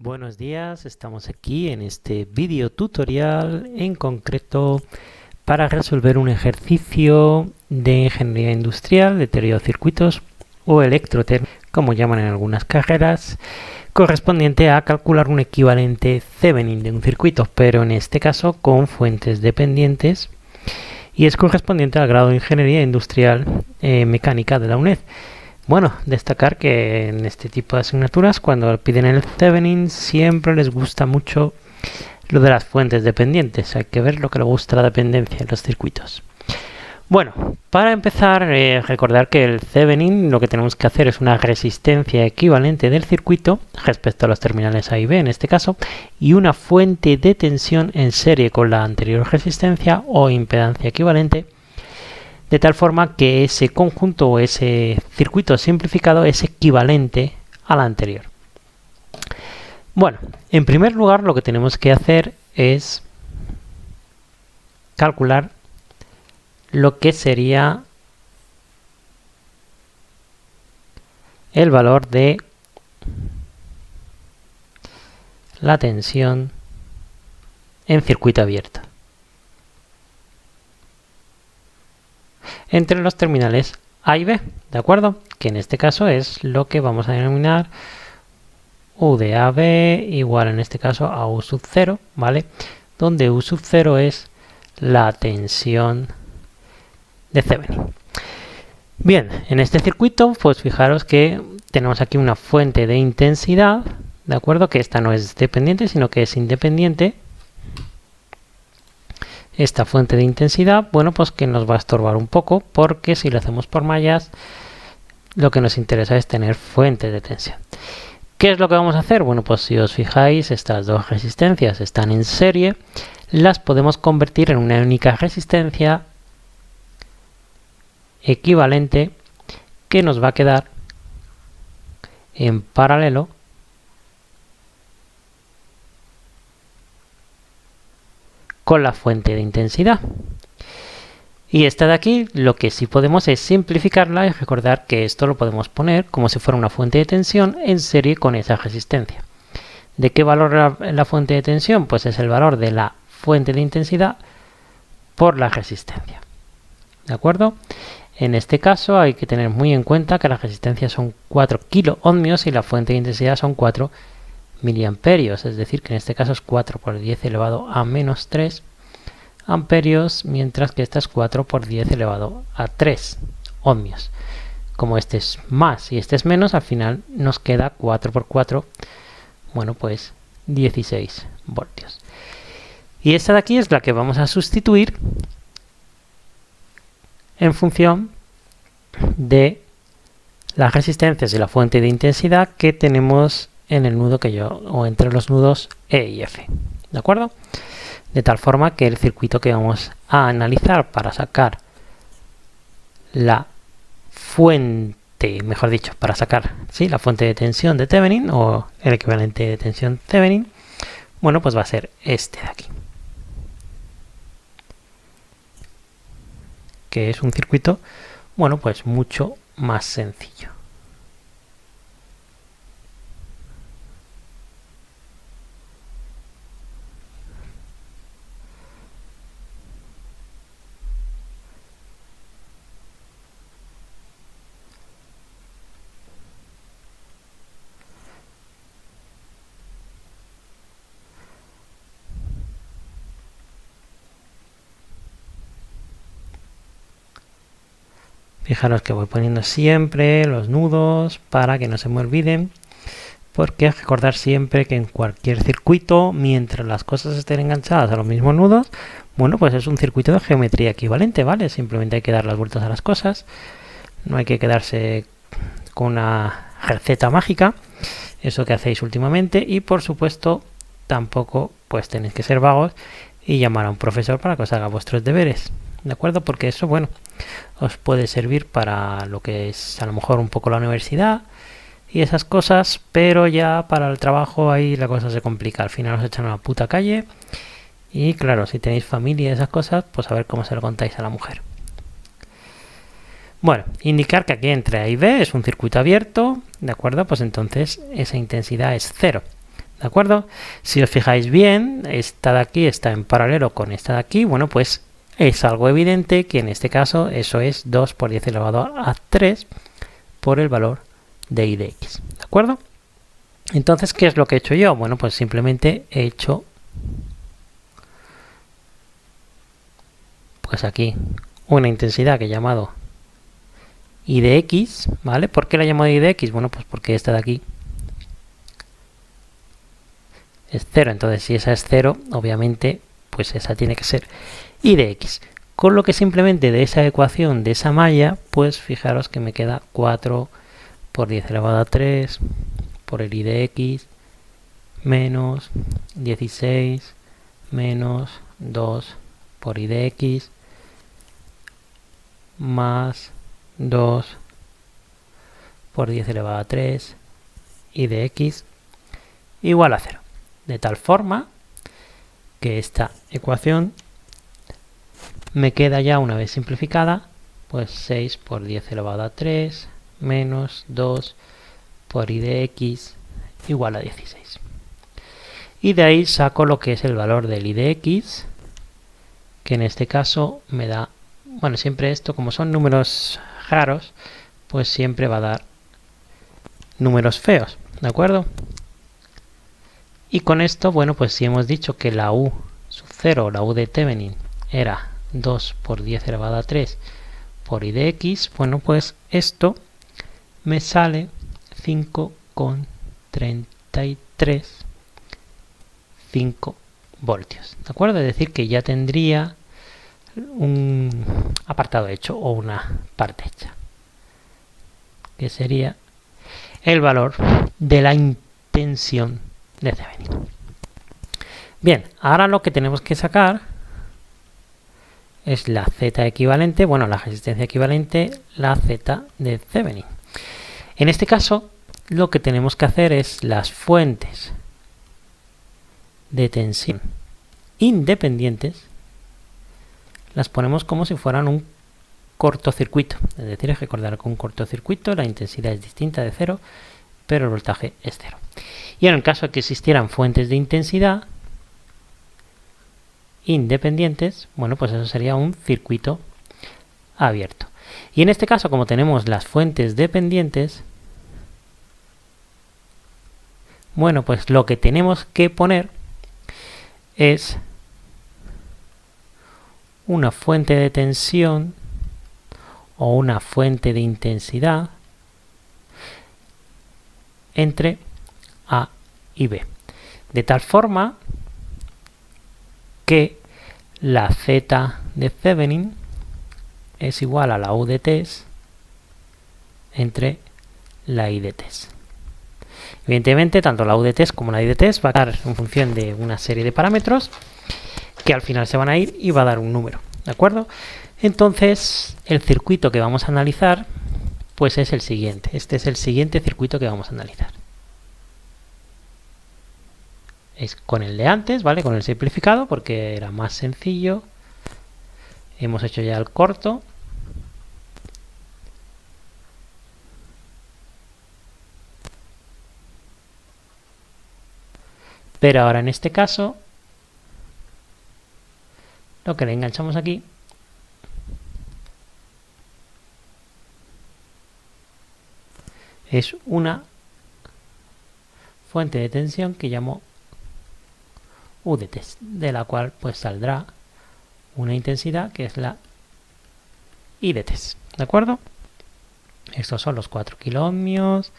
Buenos días, estamos aquí en este vídeo tutorial en concreto para resolver un ejercicio de ingeniería industrial de teoría de circuitos o electrotécnica, como llaman en algunas carreras, correspondiente a calcular un equivalente Thevenin de un circuito, pero en este caso con fuentes dependientes, y es correspondiente al grado de ingeniería industrial mecánica de la UNED. Bueno, destacar que en este tipo de asignaturas, cuando piden el Thevenin, siempre les gusta mucho lo de las fuentes dependientes. Hay que ver lo que le gusta la dependencia en los circuitos. Bueno, para empezar, recordar que el Thevenin lo que tenemos que hacer es una resistencia equivalente del circuito respecto a los terminales A y B en este caso, y una fuente de tensión en serie con la anterior resistencia o impedancia equivalente, de tal forma que ese conjunto o ese circuito simplificado es equivalente al anterior. Bueno, en primer lugar lo que tenemos que hacer es calcular lo que sería el valor de la tensión en circuito abierto entre los terminales A y B, ¿de acuerdo? Que en este caso es lo que vamos a denominar U de AB igual en este caso a U sub 0, ¿vale? Donde U sub 0 es la tensión de Thevenin. Bien, en este circuito, pues fijaros que tenemos aquí una fuente de intensidad, ¿de acuerdo? Que esta no es dependiente, sino que es independiente. Esta fuente de intensidad, bueno, pues que nos va a estorbar un poco, porque si lo hacemos por mallas, lo que nos interesa es tener fuentes de tensión. ¿Qué es lo que vamos a hacer? Bueno, pues si os fijáis, estas dos resistencias están en serie, las podemos convertir en una única resistencia equivalente que nos va a quedar en paralelo con la fuente de intensidad. Y esta de aquí, lo que sí podemos es simplificarla y recordar que esto lo podemos poner como si fuera una fuente de tensión en serie con esa resistencia. ¿De qué valor es la fuente de tensión? Pues es el valor de la fuente de intensidad por la resistencia. ¿De acuerdo? En este caso hay que tener muy en cuenta que la resistencia son 4 kiloohmios y la fuente de intensidad son 4 miliamperios, es decir, que en este caso es 4 por 10 elevado a menos 3 amperios, mientras que esta es 4 por 10 elevado a 3 ohmios. Como este es más y este es menos, al final nos queda 4 por 4, bueno, pues 16 voltios. Y esta de aquí es la que vamos a sustituir en función de las resistencias y la fuente de intensidad que tenemos en el nudo o entre los nudos E y F, ¿de acuerdo? De tal forma que el circuito que vamos a analizar para sacar la fuente, mejor dicho, para sacar la fuente de tensión de Thevenin o el equivalente de tensión Thevenin, bueno, pues va a ser este de aquí, que es un circuito, bueno, pues mucho más sencillo. Fijaros que voy poniendo siempre los nudos para que no se me olviden, porque recordar siempre que en cualquier circuito, mientras las cosas estén enganchadas a los mismos nudos, bueno, pues es un circuito de geometría equivalente, ¿vale? Simplemente hay que dar las vueltas a las cosas, no hay que quedarse con una receta mágica, eso que hacéis últimamente, y por supuesto tampoco pues tenéis que ser vagos y llamar a un profesor para que os haga vuestros deberes, ¿de acuerdo? Porque eso, bueno, os puede servir para lo que es a lo mejor un poco la universidad y esas cosas, pero ya para el trabajo ahí la cosa se complica, al final os echan a la puta calle y claro, si tenéis familia y esas cosas, pues a ver cómo se lo contáis a la mujer. Bueno, indicar que aquí entre A y B es un circuito abierto, ¿de acuerdo? Pues entonces esa intensidad es 0. ¿De acuerdo? Si os fijáis bien, esta de aquí está en paralelo con esta de aquí. Bueno, pues es algo evidente que en este caso eso es 2 por 10 elevado a 3 por el valor de y de x. ¿De acuerdo? Entonces, ¿qué es lo que he hecho yo? Bueno, pues simplemente he hecho pues aquí una intensidad que he llamado y de x, ¿vale? ¿Por qué la he llamado y de x? Bueno, pues porque esta de aquí es 0, entonces si esa es 0, obviamente, pues esa tiene que ser y de x. Con lo que simplemente de esa ecuación, de esa malla, pues fijaros que me queda 4 por 10 elevado a 3 por el y de x menos 16 menos 2 por y de x más 2 por 10 elevado a 3 y de x igual a 0. De tal forma que esta ecuación me queda ya, una vez simplificada, pues 6 por 10 elevado a 3 menos 2 por y de x igual a 16. Y de ahí saco lo que es el valor del y de x, que en este caso me da, bueno, siempre esto, como son números raros, pues siempre va a dar números feos, ¿de acuerdo? Y con esto, bueno, pues si hemos dicho que la u sub 0, la u de Thevenin, era 2 por 10 elevado a 3 por y de x, bueno, pues esto me sale 5,33 5 voltios, ¿de acuerdo? Es decir, que ya tendría un apartado hecho o una parte hecha, que sería el valor de la intención de Thevenin. Bien, ahora lo que tenemos que sacar es la Z equivalente, bueno, la resistencia equivalente, la Z de Thevenin. En este caso, lo que tenemos que hacer es las fuentes de tensión independientes, las ponemos como si fueran un cortocircuito. Es decir, es recordar que un cortocircuito la intensidad es distinta de 0, pero el voltaje es 0. Y en el caso de que existieran fuentes de intensidad independientes, bueno, pues eso sería un circuito abierto. Y en este caso, como tenemos las fuentes dependientes, bueno, pues lo que tenemos que poner es una fuente de tensión o una fuente de intensidad entre A y B, de tal forma que la Z de Thevenin es igual a la U de T's entre la I de T's. Evidentemente, tanto la U de T's como la I de T's va a dar en función de una serie de parámetros que al final se van a ir y va a dar un número, ¿de acuerdo? Entonces, el circuito que vamos a analizar pues es el siguiente. Este es el siguiente circuito que vamos a analizar. Es con el de antes, ¿vale? Con el simplificado, porque era más sencillo. Hemos hecho ya el corto. Pero ahora en este caso, lo que le enganchamos aquí es una fuente de tensión que llamo U de T, de la cual pues saldrá una intensidad que es la I de T, ¿de acuerdo? Estos son los 4 kiloohmios,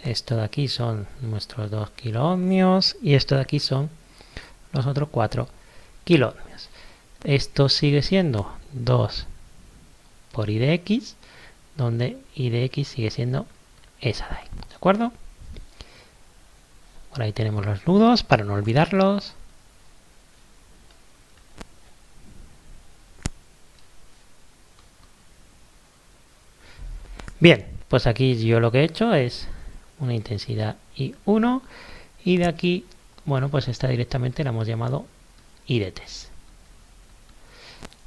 esto de aquí son nuestros 2 kiloohmios y esto de aquí son los otros 4 kiloohmios. Esto sigue siendo 2 por I de X, donde I de X sigue siendo esa de ahí, ¿de acuerdo? Por ahí tenemos los nudos para no olvidarlos. Bien, pues aquí yo lo que he hecho es una intensidad I1 y de aquí, bueno, pues esta directamente la hemos llamado I de T.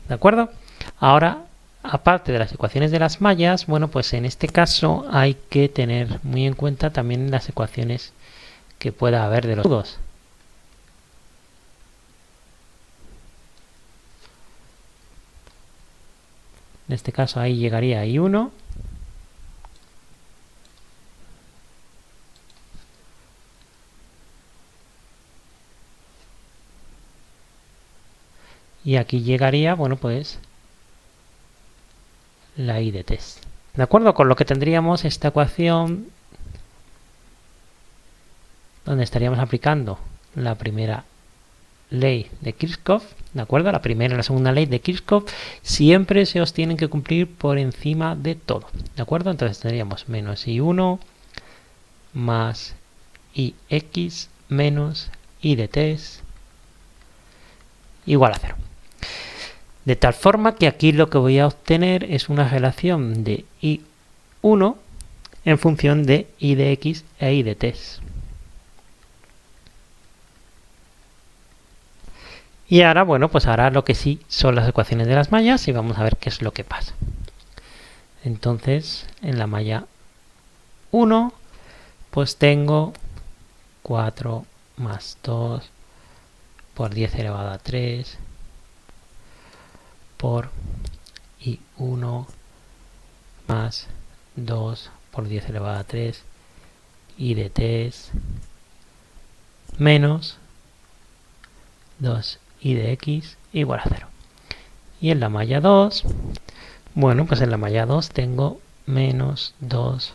¿De acuerdo? Ahora, aparte de las ecuaciones de las mallas, bueno, pues en este caso hay que tener muy en cuenta también las ecuaciones que pueda haber de los nodos. En este caso ahí llegaría I1. Y aquí llegaría, bueno, pues la I de test. De acuerdo, con lo que tendríamos esta ecuación donde estaríamos aplicando la primera ley de Kirchhoff, ¿de acuerdo? La primera y la segunda ley de Kirchhoff siempre se os tienen que cumplir por encima de todo, ¿de acuerdo? Entonces tendríamos menos I1 más IX menos I de test igual a 0. De tal forma que aquí lo que voy a obtener es una relación de I1 en función de I de X e I de test. Y ahora, bueno, pues ahora lo que sí son las ecuaciones de las mallas y vamos a ver qué es lo que pasa. Entonces, en la malla 1, pues tengo 4 más 2 por 10 elevado a 3 por I1 más 2 por 10 elevado a 3 I de test menos 2 I de X igual a 0. Y en la malla 2, bueno, pues en la malla 2 tengo menos 2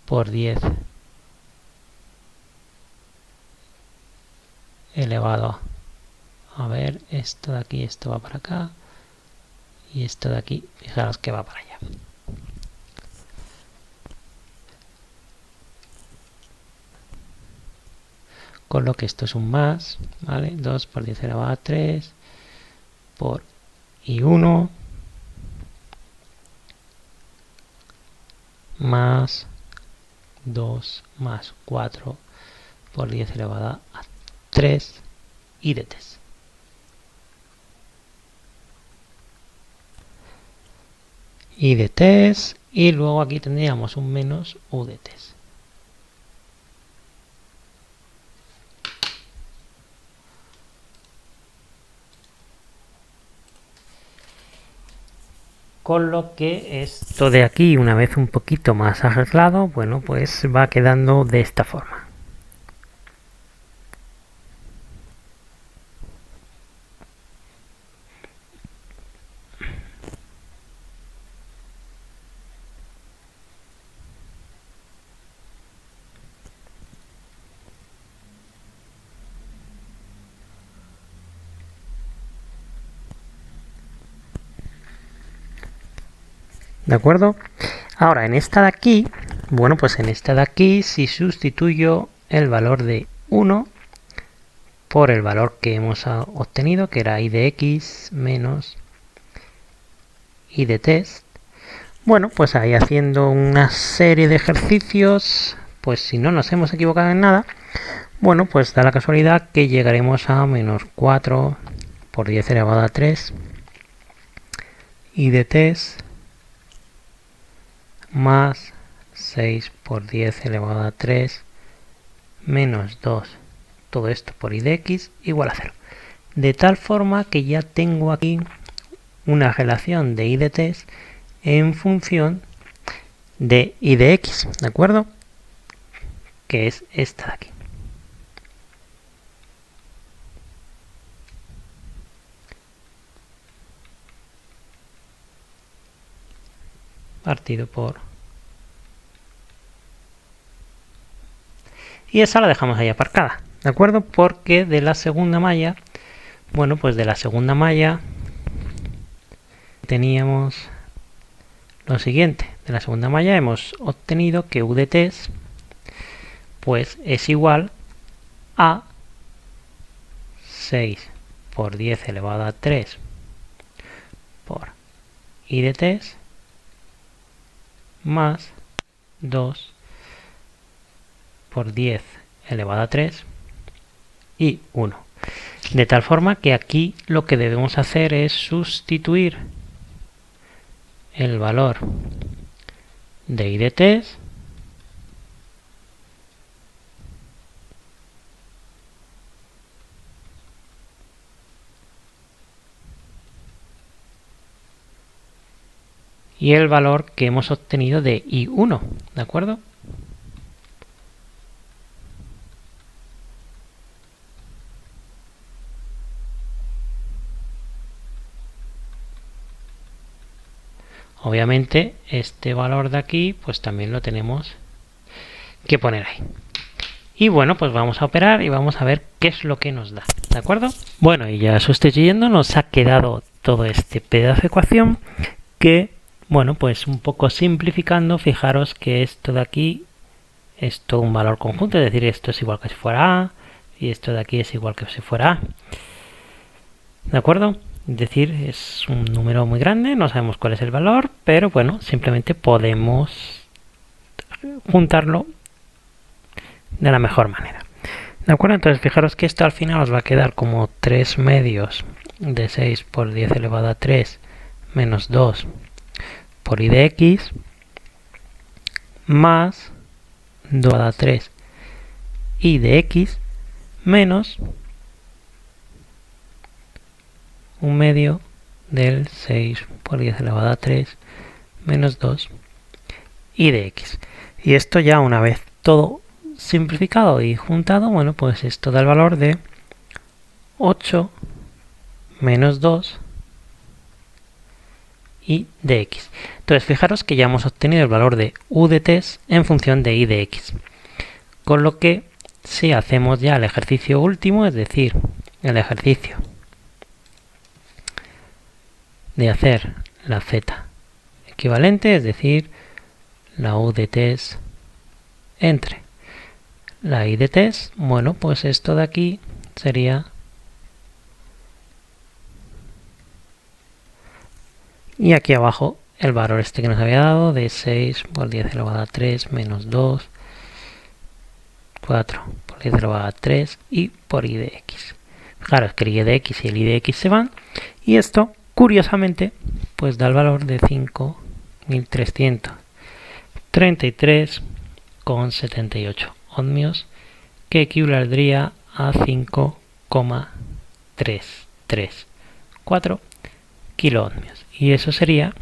por 10 elevado a ver, esto de aquí, esto va para acá y esto de aquí, fijaros que va para allá. Con lo que esto es un más, ¿vale? 2 por 10 elevado a 3 por I1 más 2 más 4 por 10 elevado a 3 I de test. I de test y luego aquí tendríamos un menos U de test. Con lo que esto de aquí, una vez un poquito más arreglado, bueno, pues va quedando de esta forma. ¿De acuerdo? Ahora, en esta de aquí, bueno, pues en esta de aquí, si sustituyo el valor de 1 por el valor que hemos obtenido, que era I de X menos I de test, bueno, pues ahí haciendo una serie de ejercicios, pues si no nos hemos equivocado en nada, bueno, pues da la casualidad que llegaremos a menos 4 por 10 elevado a 3 I de test más 6 por 10 elevado a 3 menos 2, todo esto por I de X igual a 0. De tal forma que ya tengo aquí una relación de I de test en función de I de X, ¿de acuerdo? Que es esta de aquí. Partido por... Y esa la dejamos ahí aparcada, ¿de acuerdo? Porque de la segunda malla, bueno, pues de la segunda malla teníamos lo siguiente. De la segunda malla hemos obtenido que U de test pues es igual a 6 por 10 elevado a 3 por I de test más 2 por 10 elevado a 3 y 1. De tal forma que aquí lo que debemos hacer es sustituir el valor de I de test y el valor que hemos obtenido de I1, ¿de acuerdo? Obviamente este valor de aquí pues también lo tenemos que poner ahí. Y bueno, pues vamos a operar y vamos a ver qué es lo que nos da, ¿de acuerdo? Bueno, y ya eso estoy yendo, nos ha quedado todo este pedazo de ecuación que, bueno, pues un poco simplificando, fijaros que esto de aquí es todo un valor conjunto, es decir, esto es igual que si fuera A y esto de aquí es igual que si fuera A, ¿de acuerdo? Es decir, es un número muy grande, no sabemos cuál es el valor, pero bueno, simplemente podemos juntarlo de la mejor manera. ¿De acuerdo? Entonces fijaros que esto al final os va a quedar como 3 medios de 6 por 10 elevado a 3 menos 2 por i de x más 2 elevado a 3 i de x menos 1 medio del 6 por 10 elevado a 3 menos 2 i de x. Y esto ya una vez todo simplificado y juntado, bueno, pues esto da el valor de 8 menos 2 i de x. Entonces fijaros que ya hemos obtenido el valor de u de t en función de i de x. Con lo que si hacemos ya el ejercicio último, es decir, el ejercicio de hacer la z equivalente, es decir, la u de t entre la i de t, bueno, pues esto de aquí sería y aquí abajo el valor este que nos había dado de 6 por 10 elevado a 3 menos 2 4 por 10 elevado a 3 y por i de x. Fijaros que el i de x y el i de x se van y esto curiosamente pues da el valor de 5.333,78 ohmios, que equivaldría a 5,334 kiloohmios. Y eso sería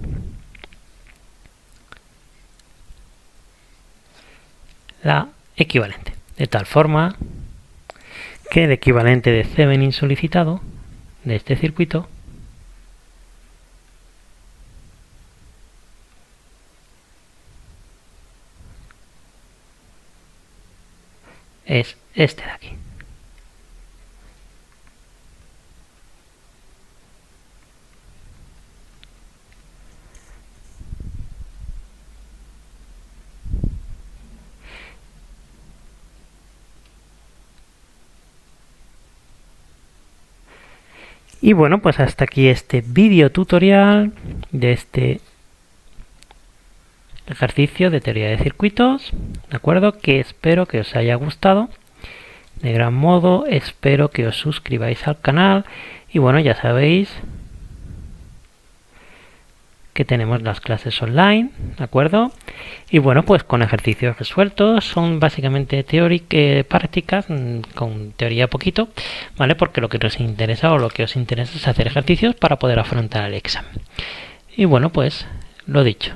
la equivalente. De tal forma que el equivalente de Thevenin solicitado de este circuito es este de aquí. Y bueno, pues hasta aquí este vídeo tutorial de este ejercicio de teoría de circuitos, ¿de acuerdo? Que espero que os haya gustado de gran modo, espero que os suscribáis al canal y bueno, ya sabéis que tenemos las clases online, ¿de acuerdo? Y bueno, pues con ejercicios resueltos, son básicamente prácticas, con teoría poquito, ¿vale? Porque lo que nos interesa o lo que os interesa es hacer ejercicios para poder afrontar el examen. Y bueno, pues lo dicho.